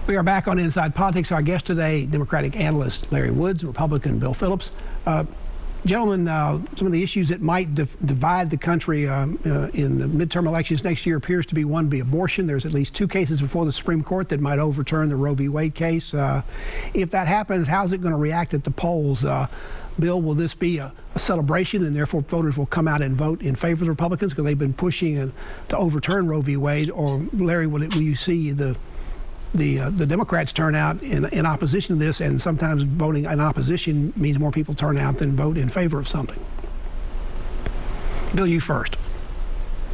We are back on Inside Politics. Our guest today, Democratic analyst Larry Woods, Republican Bill Phillips. Gentlemen, some of the issues that might divide the country in the midterm elections next year appears to be one, abortion. There's at least 2 cases before the Supreme Court that might overturn the Roe v. Wade case. If that happens, how's it going to react at the polls? Bill, will this be a celebration and therefore voters will come out and vote in favor of the Republicans because they've been pushing to overturn Roe v. Wade? Or, Larry, will you see the Democrats turn out in opposition to this, and sometimes voting in opposition means more people turn out than vote in favor of something? Bill, you first.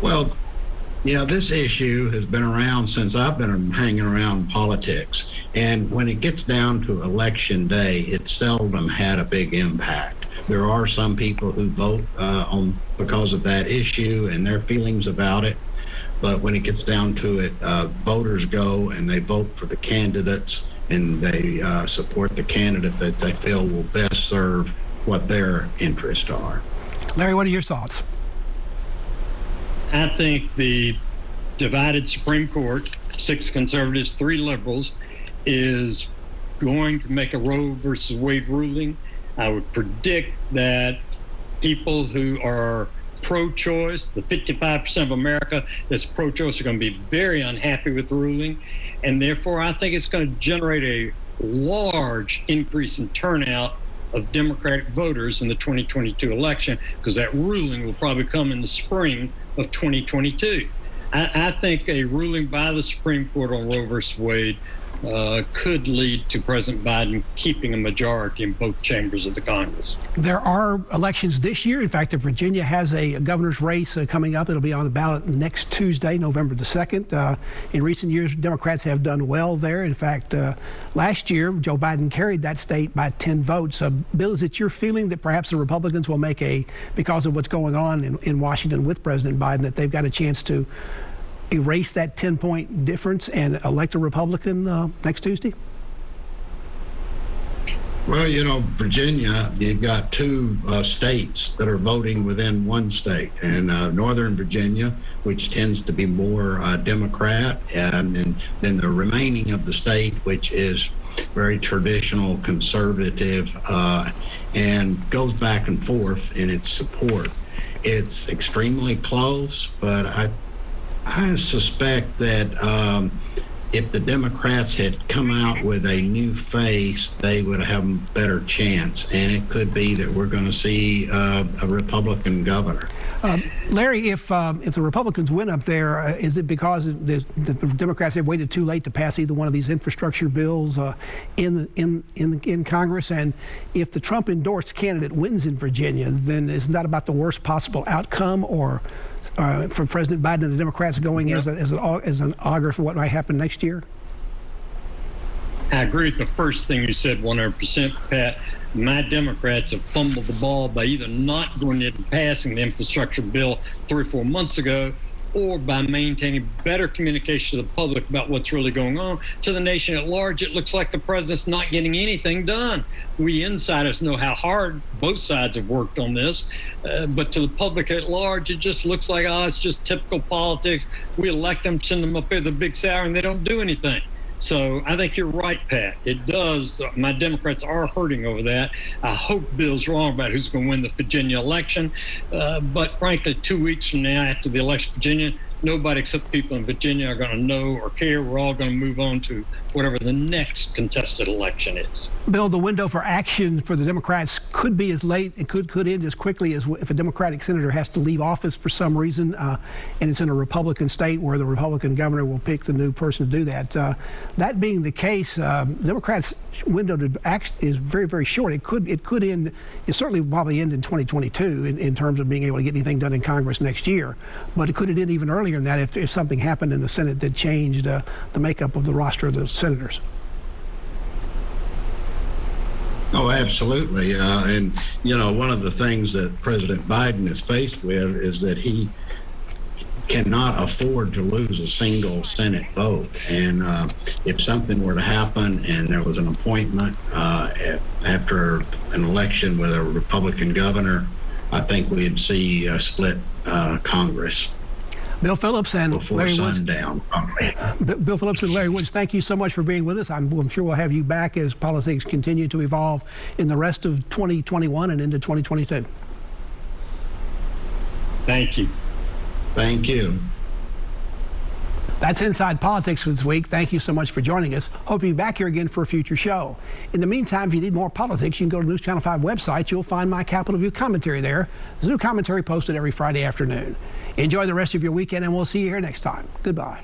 Well, yeah, this issue has been around since I've been hanging around politics. And when it gets down to election day, it seldom had a big impact. There are some people who vote because of that issue and their feelings about it. But when it gets down to it, voters go and they vote for the candidates, and they support the candidate that they feel will best serve what their interests are. Larry, what are your thoughts? I think the divided Supreme Court, 6 conservatives, 3 liberals, is going to make a Roe versus Wade ruling. I would predict that people who are pro-choice, the 55% of America that's pro-choice, are going to be very unhappy with the ruling. And therefore, I think it's going to generate a large increase in turnout of Democratic voters in the 2022 election, because that ruling will probably come in the spring of 2022. I think a ruling by the Supreme Court on Roe versus Wade could lead to President Biden keeping a majority in both chambers of the Congress. There are elections this year. In fact, Virginia has a governor's race coming up. It'll be on the ballot next Tuesday, November the 2nd. In recent years, Democrats have done well there. In fact, last year, Joe Biden carried that state by 10 votes. Bill, is it your feeling that perhaps the Republicans will make because of what's going on in Washington with President Biden, that they've got a chance to erase that 10-point difference and elect a Republican next Tuesday? Well, Virginia, you've got 2 states that are voting within 1 state, and Northern Virginia, which tends to be more Democrat, and then the remaining of the state, which is very traditional conservative and goes back and forth in its support. It's extremely close, but I suspect that if the Democrats had come out with a new face, they would have a better chance. And it could be that we're going to see a Republican governor. Larry, if the Republicans win up there, is it because the Democrats have waited too late to pass either one of these infrastructure bills in Congress? And if the Trump-endorsed candidate wins in Virginia, then isn't that about the worst possible outcome? Or for President Biden and the Democrats going in as an augur for what might happen next year? I agree with the first thing you said 100%, Pat. My Democrats have fumbled the ball by either not going into passing the infrastructure bill 3 or 4 months ago, or by maintaining better communication to the public about what's really going on. To the nation at large, it looks like the president's not getting anything done. We insiders know how hard both sides have worked on this, but to the public at large, it just looks like, it's just typical politics. We elect them, send them up here with a big salary, and they don't do anything. So I think you're right, Pat. It does. My Democrats are hurting over that. I hope Bill's wrong about who's going to win the Virginia election. But frankly, 2 weeks from now, after the election in Virginia, nobody except people in Virginia are going to know or care. We're all going to move on to whatever the next contested election is. Bill, the window for action for the Democrats could be as late, it could end as quickly as if a Democratic senator has to leave office for some reason, and it's in a Republican state where the Republican governor will pick the new person to do that. That being the case, Democrats' window to act is very, very short. It could end, it certainly probably end in 2022 in terms of being able to get anything done in Congress next year. But it could end even earlier than that if something happened in the Senate that changed the makeup of the roster of the senators. Oh, absolutely. And, one of the things that President Biden is faced with is that he cannot afford to lose a single Senate vote. And if something were to happen and there was an appointment after an election with a Republican governor, I think we'd see a split Congress. Bill Phillips and before Larry Woods. sundown. Probably. Bill Phillips and Larry Woods, thank you so much for being with us. I'm sure we'll have you back as politics continue to evolve in the rest of 2021 and into 2022. Thank you. Thank you. That's Inside Politics for this week. Thank you so much for joining us. Hope you'll be back here again for a future show. In the meantime, if you need more politics, you can go to the News Channel 5 website. You'll find my Capitol View commentary there. There's a new commentary posted every Friday afternoon. Enjoy the rest of your weekend, and we'll see you here next time. Goodbye.